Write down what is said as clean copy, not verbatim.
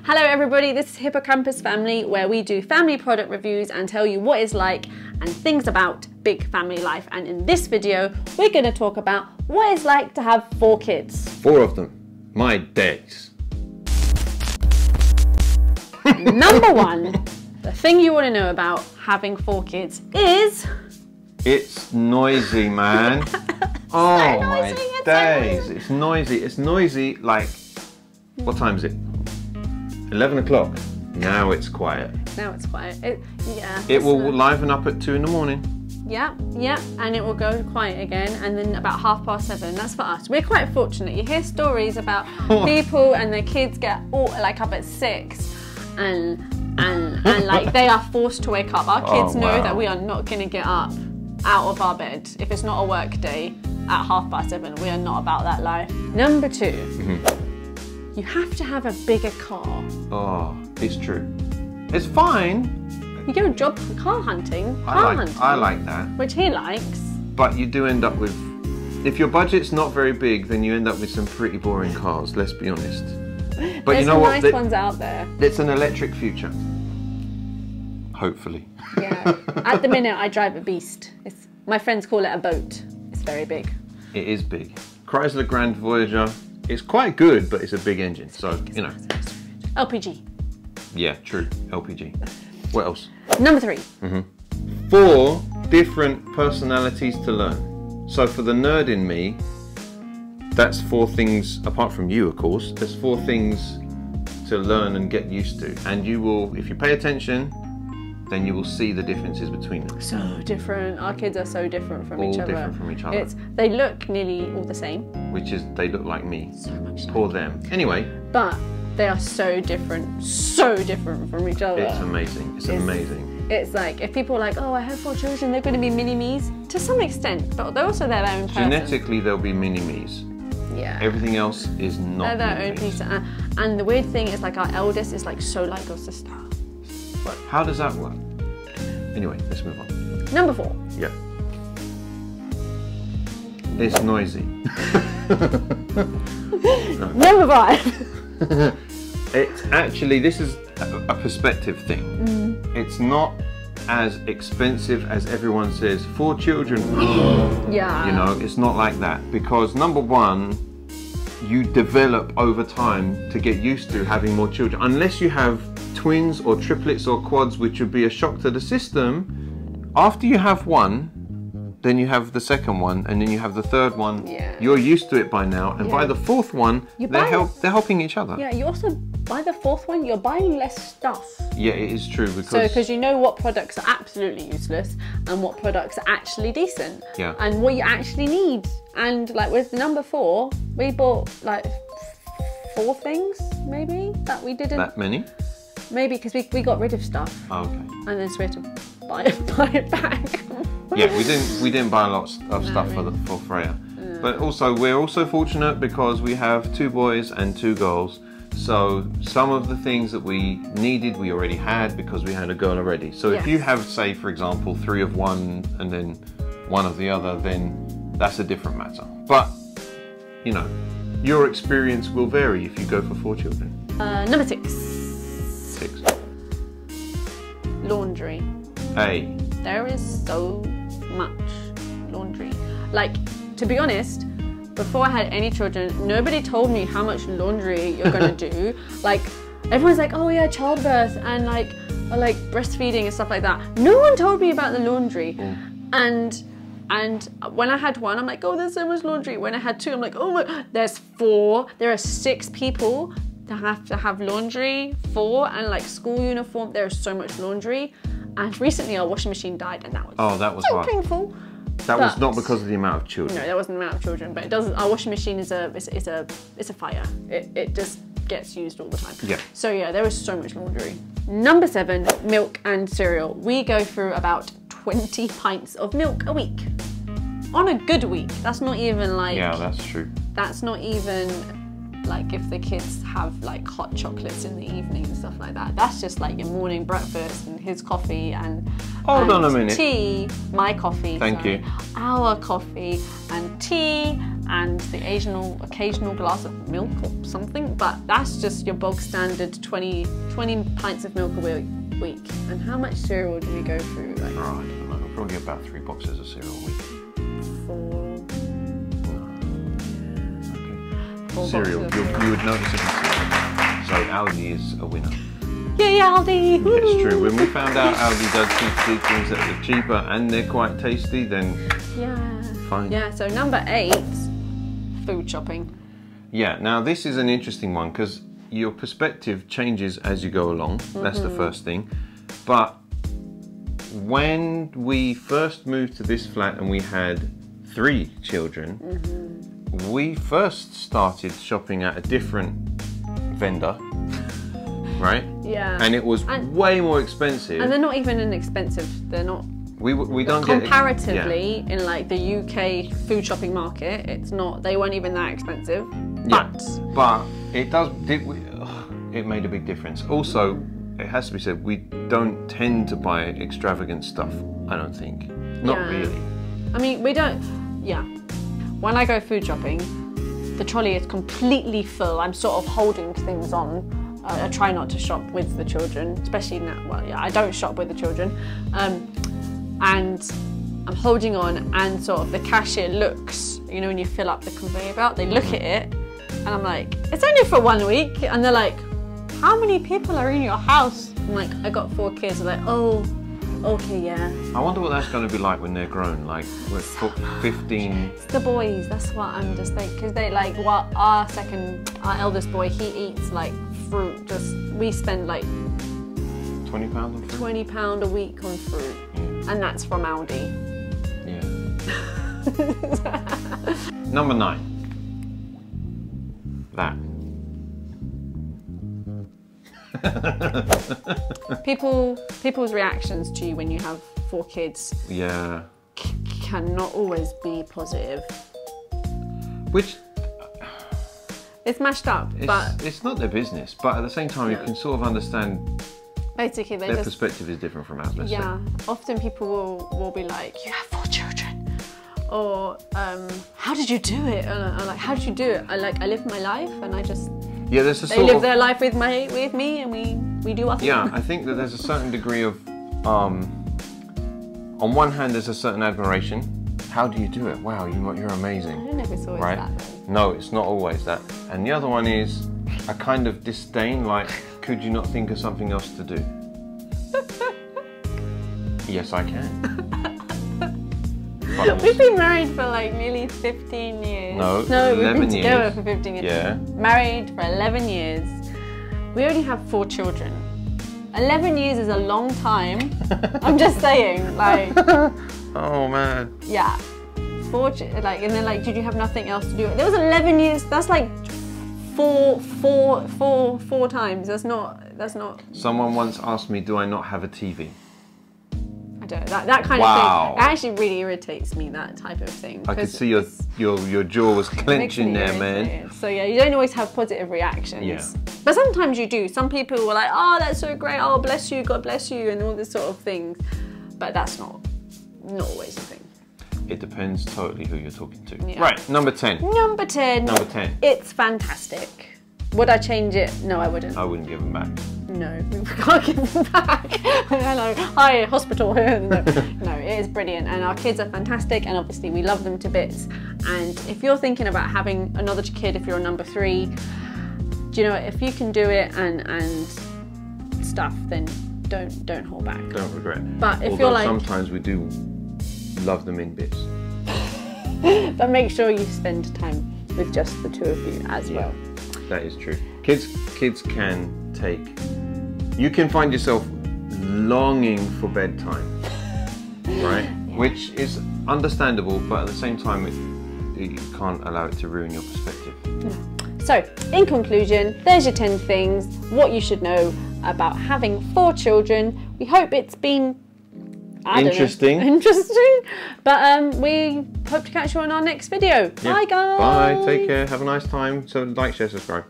Hello everybody, this is Hippocampus Family, where we do family product reviews and tell you what it's like and things about big family life. And in this video, we're going to talk about what it's like to have 4 kids. 4 of them. My days. Number 1, the thing you want to know about having 4 kids is... It's noisy, man. Oh so my noisy, days. It's noisy. It's noisy like... What time is it? 11 o'clock. Now it's quiet. Now it's quiet. It will liven up at 2 in the morning. Yeah, and it will go quiet again, and then about 7:30. That's for us. We're quite fortunate. You hear stories about people and their kids get all like up at 6, and like they are forced to wake up. Our kids know that we are not going to get up out of our bed if it's not a work day at 7:30. We are not about that life. Number 2. You have to have a bigger car. Oh, it's true. It's fine. You go job car hunting. I like that. Which he likes. But you do end up with, if your budget's not very big, then you end up with some pretty boring cars, let's be honest. But there's you know some what? Nice ones out there. It's an electric future. Hopefully. Yeah. At the minute, I drive a beast. My friends call it a boat. It's very big. It is big. Chrysler Grand Voyager. It's quite good, but it's a big engine, so, you know. LPG. Yeah, true. LPG. What else? Number 3. 4 different personalities to learn. So for the nerd in me, that's 4 things, apart from you, of course, there's 4 things to learn and get used to. And you will, if you pay attention, then you will see the differences between them. So different. Our kids are so different from each other. All different from each other. They look nearly all the same. Which is, they look like me. So much Poor them. Anyway. But they are so different from each other. It's amazing. It's amazing. It's like, if people are like, oh, I have 4 children, they're going to be mini-me's. To some extent, but they're also their own person. Genetically, they'll be mini-me's. Yeah. Everything else is not they're their own piece. And the weird thing is, like, our eldest is like so like your sister. How does that work? Anyway, let's move on. Number 4. Yeah. It's noisy. Number 5. It's actually, this is a perspective thing. It's not as expensive as everyone says. 4 children. Yeah. You know, it's not like that. Because number 1, you develop over time to get used to having more children. Unless you have twins or triplets or quads, which would be a shock to the system. After you have 1, then you have the second one, and then you have the third one. Yeah. You're used to it by now, and by the 4th one, they're helping each other. Yeah, you also, by the 4th one, you're buying less stuff. Yeah, it is true, because you know what products are absolutely useless and what products are actually decent. Yeah. And what you actually need. And like with number 4, we bought like 4 things maybe that we didn't. That many? Maybe because we got rid of stuff. Oh, okay. And then so we had to buy it back. Yeah, we didn't buy a lot of stuff for Freya. But also, we're also fortunate because we have 2 boys and 2 girls. So some of the things that we needed, we already had because we had a girl already. So if you have, say, for example, 3 of one and then 1 of the other, then that's a different matter. But, you know, your experience will vary if you go for 4 children. Number 6. Laundry. Hey. There is so much laundry. Like, to be honest, before I had any children, nobody told me how much laundry you're gonna do. Like, everyone's like, oh yeah, childbirth and like breastfeeding and stuff like that. No one told me about the laundry. And when I had 1, I'm like, oh, there's so much laundry. When I had 2, I'm like, oh my, there's 4. There are 6 people that have laundry, 4, and like school uniform. There's so much laundry. And recently our washing machine died, and that was so hard. Painful. That was not because of the amount of children. No, that wasn't the amount of children, but it doesn't. Our washing machine is a fire. It just gets used all the time. Yeah. So yeah, there was so much laundry. Number 7, milk and cereal. We go through about 20 pints of milk a week. On a good week. That's not even like... Yeah, that's true. That's not even like if the kids have like hot chocolates in the evening and stuff like that. That's just like your morning breakfast and his coffee and hold on a minute. Tea, my coffee. Thank you. Our coffee and tea and the occasional glass of milk or something, but that's just your bog standard 20 pints of milk a week. And how much cereal do we go through? Like, oh, I don't know. Probably about 3 boxes of cereal a week. 4. Okay. 4 Cereal, boxes of you would notice it. So Aldi is a winner. Yeah, Aldi! It's true. When we found out Aldi does cheap things that are cheaper and they're quite tasty, then fine. Yeah, so number 8, food shopping. Yeah, now this is an interesting one because your perspective changes as you go along. That's the first thing. But when we first moved to this flat and we had 3 children, we first started shopping at a different vendor, right? Yeah. And it was way more expensive. And they're not even inexpensive. They're not. We don't comparatively in like the UK food shopping market, it's not. They weren't even that expensive. But it does. It made a big difference. Also, it has to be said, we don't tend to buy extravagant stuff. I don't think. Not really. I mean, we don't. Yeah. When I go food shopping, the trolley is completely full. I'm sort of holding things on. I try not to shop with the children, especially now. Well, yeah, I don't shop with the children. And I'm holding on, and sort of the cashier looks, you know, when you fill up the conveyor belt, they look at it, and I'm like, it's only for 1 week, and they're like, how many people are in your house? I'm like, I got 4 kids. They're like, oh, okay, yeah. I wonder what that's going to be like when they're grown, like with 15. It's the boys, that's what I'm just like, because they like, well, our eldest boy, he eats like fruit, we spend like £20 on fruit? £20 a week on fruit, and that's from Aldi. Yeah. Number 9. That. People's reactions to you when you have 4 kids cannot always be positive. Which it's mashed up, but it's not their business. But at the same time, you can sort of understand. Basically, their perspective is different from ours. Often people will be like, "You have 4 children," or "How did you do it?" And I'm like, "How did you do it?" I live my life, and I just they live their life with me, and we do our thing. Yeah, I think that there's a certain degree of on one hand, there's a certain admiration. How do you do it? Wow, you're amazing. I don't know if it's always that. No, it's not always that. And the other one is a kind of disdain, like, could you not think of something else to do? Yes, I can. We've been married for like nearly 15 years. No, we've been together for 15 years. Yeah. Married for 11 years. We only have 4 children. 11 years is a long time. I'm just saying, like. Oh man. Yeah. 4, like, and then like, did you have nothing else to do? There was 11 years. That's like four times. That's not. Someone once asked me, do I not have a TV? I don't know. That kind of thing. It actually really irritates me, that type of thing. I could see your jaw was clenching there, man. So yeah, you don't always have positive reactions. Yeah. But sometimes you do. Some people were like, oh, that's so great. Oh, bless you. God bless you. And all this sort of things. But that's not always a thing. It depends totally who you're talking to. Yeah. Right, number 10. Number 10. Number 10. It's fantastic. Would I change it? No, I wouldn't. I wouldn't give them back. No, we can't give them back. Hello, hi, hospital. No, it is brilliant, and our kids are fantastic, and obviously we love them to bits. And if you're thinking about having another kid, if you're a number 3, do you know what? If you can do it and stuff, then don't hold back. Don't regret. But if you're like, sometimes we do love them in bits. But make sure you spend time with just the 2 of you as well. That is true. Kids can take. You can find yourself longing for bedtime, right? Yeah. Which is understandable, but at the same time, you can't allow it to ruin your perspective. No. So, in conclusion, there's your 10 things, what you should know about having 4 children. We hope it's been interesting. But we hope to catch you on our next video. Yeah. Bye, guys. Bye. Take care. Have a nice time. So, like, share, subscribe.